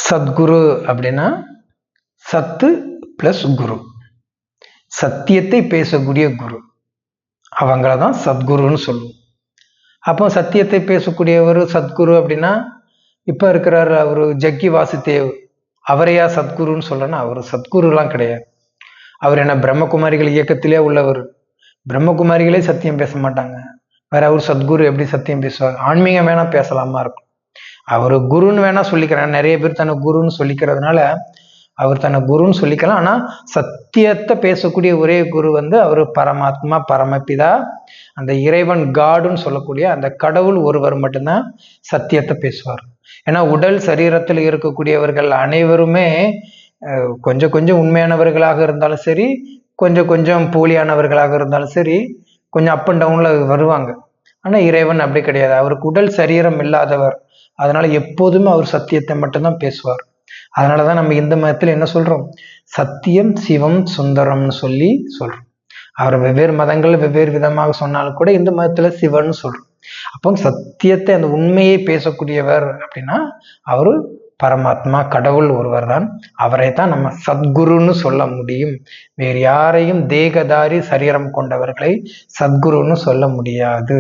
சத்குரு அப்படின்னா சத்து பிளஸ் குரு, சத்தியத்தை பேசக்கூடிய குரு, அவங்கள தான் சத்குருன்னு சொல்லுவோம். அப்போ சத்தியத்தை பேசக்கூடியவர் சத்குரு அப்படின்னா இப்போ இருக்கிறார் அவர் ஜக்கி வாசுதேவ், அவரையா சத்குருன்னு சொல்லணும்? அவர் சத்குருலாம் கிடையாது. அவர் என்ன பிரம்மகுமாரிகள் இயக்கத்திலே உள்ளவர். பிரம்மகுமாரிகளே சத்தியம் பேச மாட்டாங்க, வேற அவர் சத்குரு எப்படி சத்தியம் பேசுவார்? ஆன்மீகம் வேணா பேசலாமா இருக்கும். அவர் குருன்னு வேணா சொல்லிக்கிறார். நிறைய பேர் தன்னை குருன்னு சொல்லிக்கிறதுனால அவர் தன்னை குருன்னு சொல்லிக்கலாம். ஆனா சத்தியத்தை பேசக்கூடிய ஒரே குரு அவர் பரமாத்மா, பரமபிதா, அந்த இறைவன், காடுன்னு சொல்லக்கூடிய அந்த கடவுள் ஒருவர் மட்டும்தான் சத்தியத்தை பேசுவார். ஏன்னா உடல் சரீரத்தில் இருக்கக்கூடியவர்கள் அனைவருமே கொஞ்சம் கொஞ்சம் உண்மையானவர்களாக இருந்தாலும் சரி, கொஞ்சம் கொஞ்சம் போலியானவர்களாக இருந்தாலும் சரி, கொஞ்சம் அப் அண்ட் டவுன்ல வருவாங்க. ஆனா இறைவன் அப்படி கிடையாது. அவருக்கு உடல் சரீரம் இல்லாதவர். அதனால எப்போதுமே அவர் சத்தியத்தை மட்டும்தான் பேசுவார். அதனாலதான் நம்ம இந்த மதத்துல என்ன சொல்றோம்? சத்தியம், சிவம், சுந்தரம்னு சொல்றோம். அவர் வெவ்வேறு மதங்கள் வெவ்வேறு விதமாக சொன்னாலும் கூட இந்த மதத்துல சிவன் சொல்றோம். அப்போ சத்தியத்தை, அந்த உண்மையை பேசக்கூடியவர் அப்படின்னா அவரு பரமாத்மா, கடவுள் ஒருவர் தான். அவரை தான் நம்ம சத்குருன்னு சொல்ல முடியும். வேறு யாரையும் தேகதாரி சரீரம் கொண்டவர்களை சத்குருன்னு சொல்ல முடியாது.